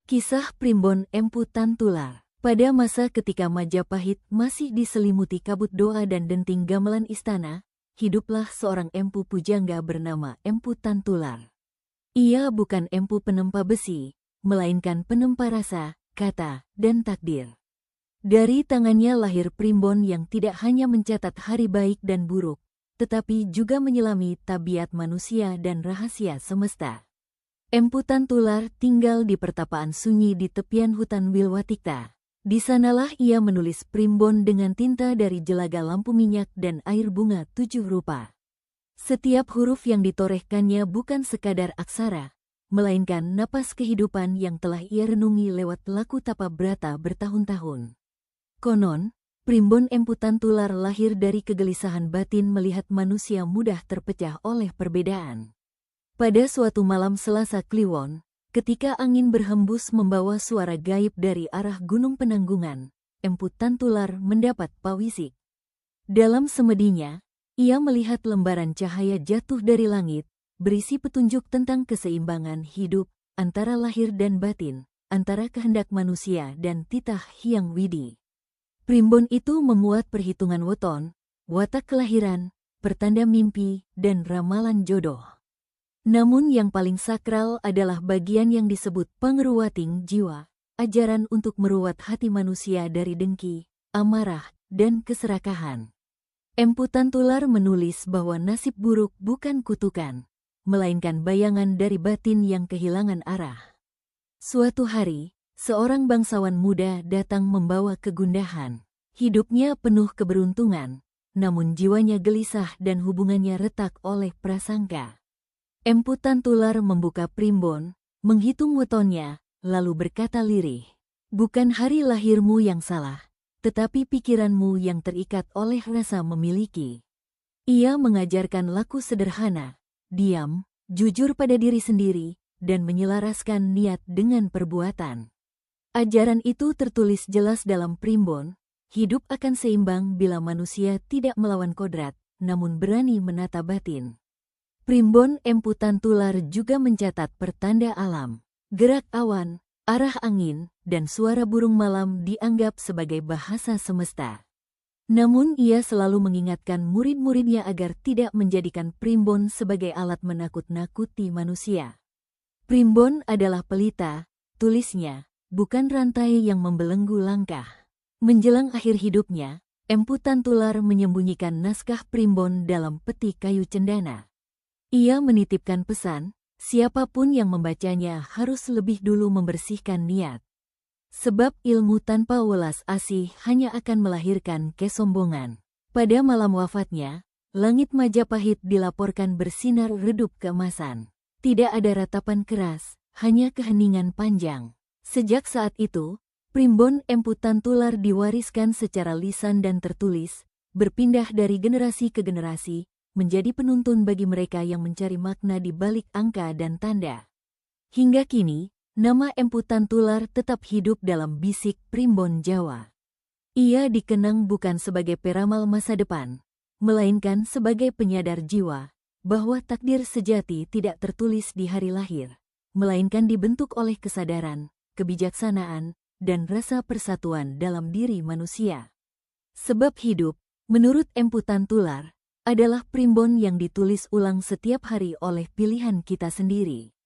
Kisah Primbon Empu Tantular. Pada masa ketika Majapahit masih diselimuti kabut doa dan denting gamelan istana, hiduplah seorang empu pujangga bernama Empu Tantular. Ia bukan empu penempa besi, melainkan penempa rasa, kata, dan takdir. Dari tangannya lahir primbon yang tidak hanya mencatat hari baik dan buruk, tetapi juga menyelami tabiat manusia dan rahasia semesta. Empu Tantular tinggal di pertapaan sunyi di tepian hutan Wilwatikta. Di sanalah ia menulis primbon dengan tinta dari jelaga lampu minyak dan air bunga 7 rupa. Setiap huruf yang ditorehkannya bukan sekadar aksara, melainkan napas kehidupan yang telah ia renungi lewat laku tapa brata bertahun-tahun. Konon, primbon Empu Tantular lahir dari kegelisahan batin melihat manusia mudah terpecah oleh perbedaan. Pada suatu malam Selasa Kliwon, ketika angin berhembus membawa suara gaib dari arah Gunung Penanggungan, Empu Tantular mendapat pawisik. Dalam semedinya, ia melihat lembaran cahaya jatuh dari langit, berisi petunjuk tentang keseimbangan hidup, antara lahir dan batin, antara kehendak manusia dan titah Hyang Widi. Primbon itu memuat perhitungan weton, watak kelahiran, pertanda mimpi, dan ramalan jodoh. Namun yang paling sakral adalah bagian yang disebut pangeruwating jiwa, ajaran untuk meruat hati manusia dari dengki, amarah, dan keserakahan. Empu Tantular menulis bahwa nasib buruk bukan kutukan, melainkan bayangan dari batin yang kehilangan arah. Suatu hari, seorang bangsawan muda datang membawa kegundahan. Hidupnya penuh keberuntungan, namun jiwanya gelisah dan hubungannya retak oleh prasangka. Empu Tantular membuka primbon, menghitung wetonnya, lalu berkata lirih, "Bukan hari lahirmu yang salah, tetapi pikiranmu yang terikat oleh rasa memiliki." Ia mengajarkan laku sederhana, diam, jujur pada diri sendiri, dan menyelaraskan niat dengan perbuatan. Ajaran itu tertulis jelas dalam primbon, hidup akan seimbang bila manusia tidak melawan kodrat, namun berani menata batin. Primbon Empu Tantular juga mencatat pertanda alam, gerak awan, arah angin, dan suara burung malam dianggap sebagai bahasa semesta. Namun ia selalu mengingatkan murid-muridnya agar tidak menjadikan primbon sebagai alat menakut-nakuti manusia. Primbon adalah pelita, tulisnya, bukan rantai yang membelenggu langkah. Menjelang akhir hidupnya, Empu Tantular menyembunyikan naskah primbon dalam peti kayu cendana. Ia menitipkan pesan, siapapun yang membacanya harus lebih dulu membersihkan niat. Sebab ilmu tanpa welas asih hanya akan melahirkan kesombongan. Pada malam wafatnya, langit Majapahit dilaporkan bersinar redup keemasan. Tidak ada ratapan keras, hanya keheningan panjang. Sejak saat itu, primbon Empu Tantular diwariskan secara lisan dan tertulis, berpindah dari generasi ke generasi, menjadi penuntun bagi mereka yang mencari makna di balik angka dan tanda. Hingga kini, nama Empu Tantular tetap hidup dalam bisik primbon Jawa. Ia dikenang bukan sebagai peramal masa depan, melainkan sebagai penyadar jiwa, bahwa takdir sejati tidak tertulis di hari lahir, melainkan dibentuk oleh kesadaran, kebijaksanaan, dan rasa persatuan dalam diri manusia. Sebab hidup, menurut Empu Tantular, adalah primbon yang ditulis ulang setiap hari oleh pilihan kita sendiri.